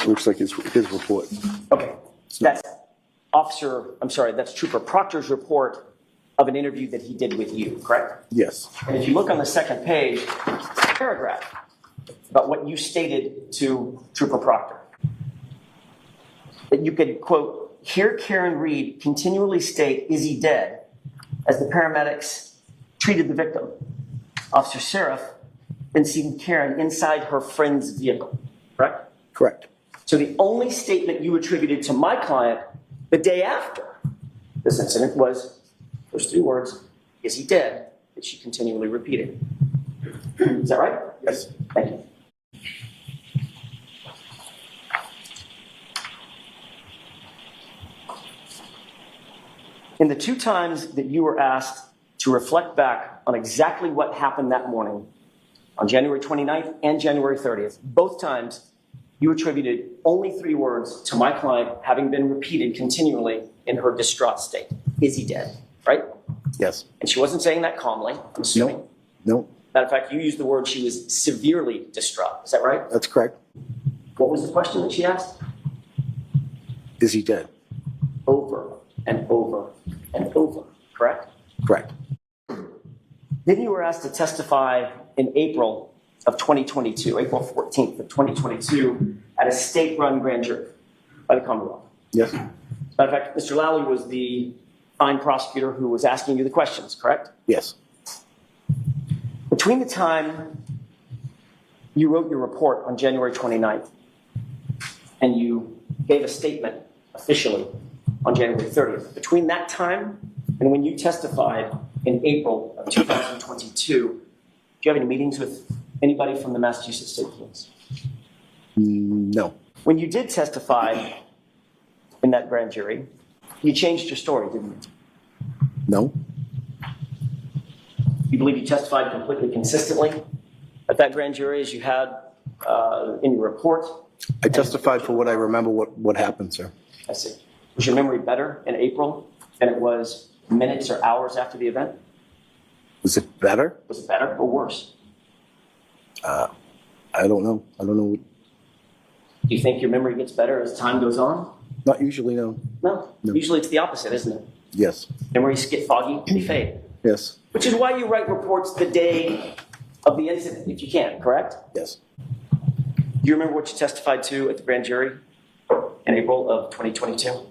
Looks like his report. Okay, that's that's Trooper Proctor's report of an interview that he did with you, correct? Yes. And if you look on the second page, a paragraph about what you stated to Trooper Proctor. That you could, quote, hear Karen Reed continually state, "Is he dead?" as the paramedics treated the victim. Officer Sarif then seen Karen inside her friend's vehicle, correct? Correct. So the only statement you attributed to my client the day after this incident was those three words, "Is he dead?" that she continually repeated. Is that right? Yes. Thank you. In the two times that you were asked to reflect back on exactly what happened that morning, on January 29th and January 30th, both times you attributed only three words to my client having been repeated continually in her distraught state. "Is he dead?" Right? Yes. And she wasn't saying that calmly, I'm assuming. No. Matter of fact, you used the word she was severely distraught. Is that right? That's correct. What was the question that she asked? Is he dead? Over and over and over, correct? Correct. Then you were asked to testify in April of 2022, April 14th of 2022, at a state-run grand jury by the Commonwealth. Yes. Matter of fact, Mr. Lally was the fine prosecutor who was asking you the questions, correct? Yes. Between the time you wrote your report on January 29th and you gave a statement officially on January 30th, between that time and when you testified in April of 2022, do you have any meetings with anybody from the Massachusetts State Police? No. When you did testify in that grand jury, you changed your story, didn't you? No. You believe you testified completely consistently at that grand jury as you had in your report? I testified for what I remember what happened, sir. I see. Was your memory better in April than it was minutes or hours after the event? Was it better? Was it better or worse? I don't know. I don't know. Do you think your memory gets better as time goes on? Not usually, no. No. Usually it's the opposite, isn't it? Yes. Memories get foggy, they fade. Yes. Which is why you write reports the day of the incident, if you can, correct? Yes. Do you remember what you testified to at the grand jury in April of 2022?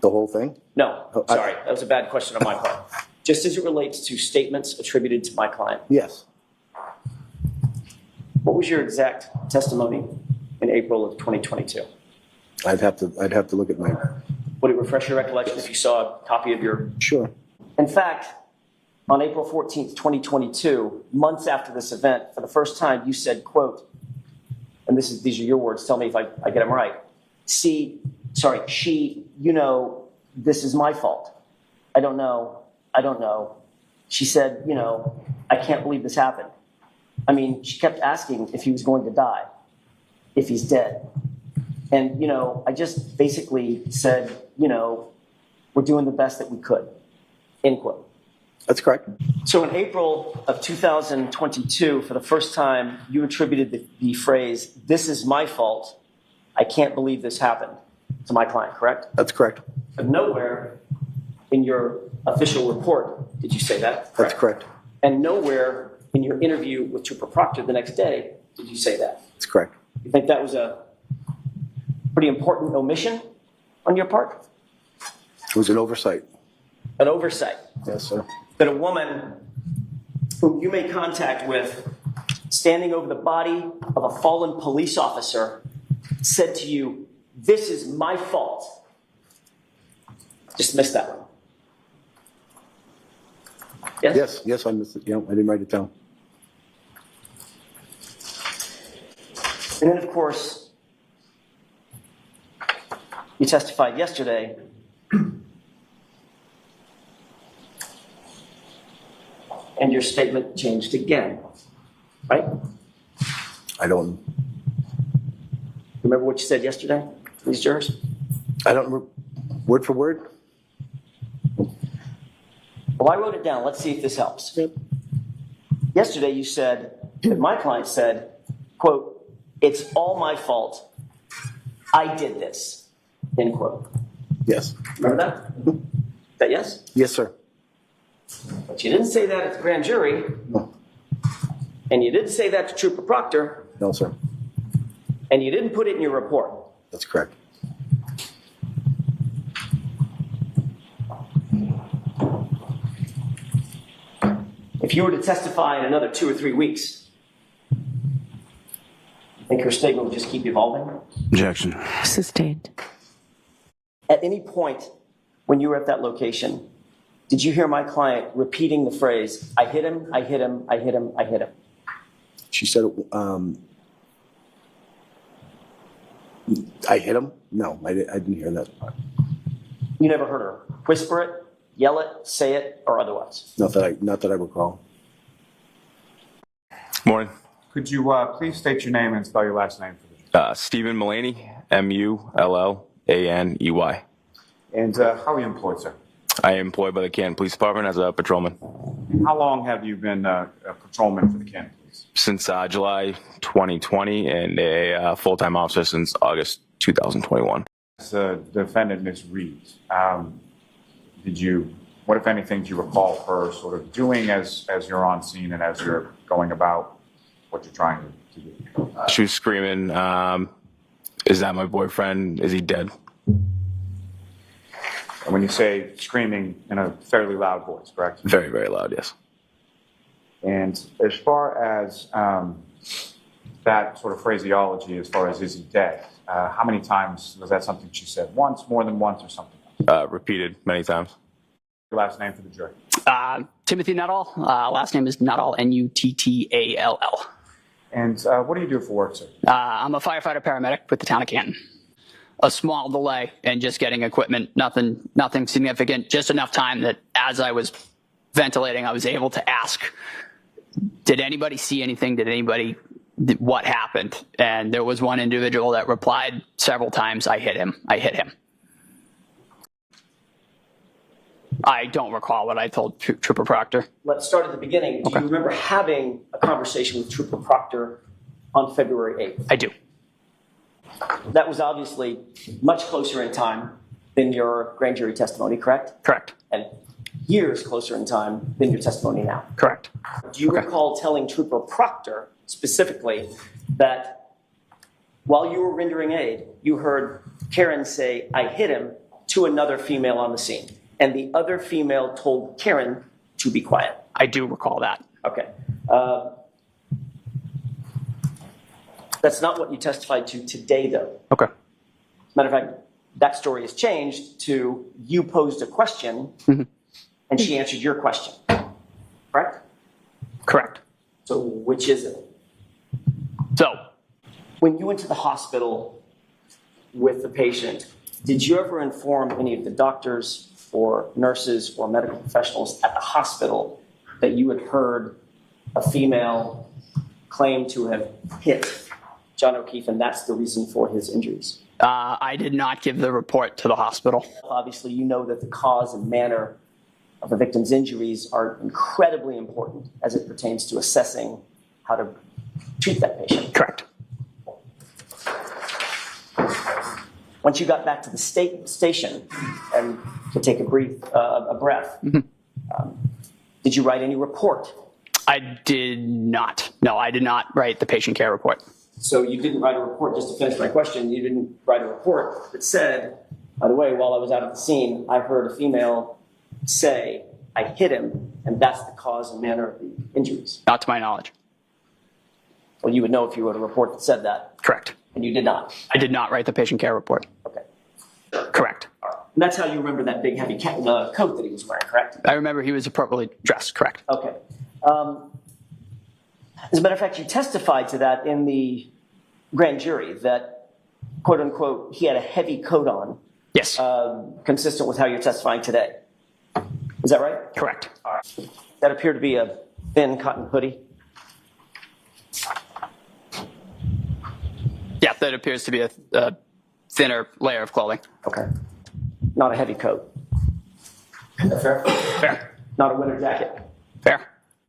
The whole thing? No, sorry. That was a bad question on my part. Just as it relates to statements attributed to my client. Yes. What was your exact testimony in April of 2022? I'd have to look at my. Would it refresh your recollection if you saw a copy of your... Sure. In fact, on April 14th, 2022, months after this event, for the first time, you said, quote, and these are your words, tell me if I get them right. She, this is my fault. I don't know. She said, I can't believe this happened. I mean, she kept asking if he was going to die, if he's dead. And, I just basically said, we're doing the best that we could, end quote. That's correct. So in April of 2022, for the first time, you attributed the phrase, "This is my fault. I can't believe this happened," to my client, correct? That's correct. But nowhere in your official report did you say that. That's correct. And nowhere in your interview with Trooper Proctor the next day did you say that. That's correct. You think that was a pretty important omission on your part? It was an oversight. An oversight. Yes, sir. That a woman whom you made contact with, standing over the body of a fallen police officer, said to you, "This is my fault." Just missed that one. Yes? Yes, I missed it. Yeah, I didn't write it down. And then, of course, you testified yesterday and your statement changed again, right? I don't. Remember what you said yesterday, these jurors? I don't remember word for word. Well, I wrote it down. Let's see if this helps. Yep. Yesterday you said, that my client said, quote, it's all my fault. I did this, end quote. Yes. Remember that? Is that yes? Yes, sir. But you didn't say that at the grand jury, No. and you didn't say that to Trooper Proctor, No, sir. and you didn't put it in your report. That's correct. If you were to testify in another 2 or 3 weeks, I think her statement would just keep evolving. Objection. Sustained. At any point when you were at that location, did you hear my client repeating the phrase, I hit him, I hit him, I hit him, I hit him? She said, I hit him? No, I didn't hear that part. You never heard her whisper it, yell it, say it, or otherwise? Not that I recall. Morning. Could you please state your name and spell your last name for the Stephen Mullaney, Mullaney. And how are you employed, sir? I am employed by the Canton Police Department as a patrolman How long have you been a patrolman for the Canton Police? since July 2020 and a full-time officer since August 2021. As a defendant, Ms. Reed, what if anything do you recall her sort of doing as you're on scene and as you're going about what you're trying to do? She was screaming, is that my boyfriend? Is he dead? And when you say screaming in a fairly loud voice, correct? Very, very loud, yes. And as far as that sort of phraseology, as far as is he dead, how many times was that something she said? Once, more than once, or something else? Repeated many times. Your last name for the jury. Timothy Nuttall. Last name is Nuttall, Nuttall. And what do you do for work, sir? I'm a firefighter paramedic with the town of Canton. A small delay in just getting equipment, nothing significant, just enough time that as I was ventilating, I was able to ask, did anybody see anything? What happened? And there was one individual that replied several times, I hit him. I don't recall what I told Trooper Proctor. Let's start at the beginning. Do you remember having a conversation with Trooper Proctor on February 8th? I do. That was obviously much closer in time than your grand jury testimony, correct? Correct. And years closer in time than your testimony now. Correct. Do you recall telling Trooper Proctor specifically that while you were rendering aid, you heard Karen say, I hit him, to another female on the scene, and the other female told Karen to be quiet? I do recall that. Okay. That's not what you testified to today, though. Okay. Matter of fact, that story has changed to you posed a question and she answered your question. Correct? Correct. So which is it? So, When you went to the hospital with the patient, did you ever inform any of the doctors or nurses or medical professionals at the hospital that you had heard a female claim to have hit John O'Keefe and that's the reason for his injuries? I did not give the report to the hospital. Obviously, you know that the cause and manner of a victim's injuries are incredibly important as it pertains to assessing how to treat that patient. Correct. Once you got back to the station and to take a breath, did you write any report? I did not. No, I did not write the patient care report. So you didn't write a report, just to finish my question, you didn't write a report that said, by the way, while I was out at the scene, I heard a female say, I hit him, and that's the cause and manner of the injuries. Not to my knowledge. Well, you would know if you wrote a report that said that, Correct. and you did not. I did not write the patient care report. Okay. Correct. All right. And that's how you remember that big, heavy coat that he was wearing, correct? I remember he was appropriately dressed. Correct. Okay. As a matter of fact, you testified to that in the grand jury, that, quote unquote, he had a heavy coat on, Yes. consistent with how you're testifying today. Is that right? Correct. All right. That appeared to be a thin cotton hoodie. Yeah, that appears to be a thinner layer of clothing. Okay. Not a heavy coat. Is that fair? Fair. Not a winter jacket. Fair.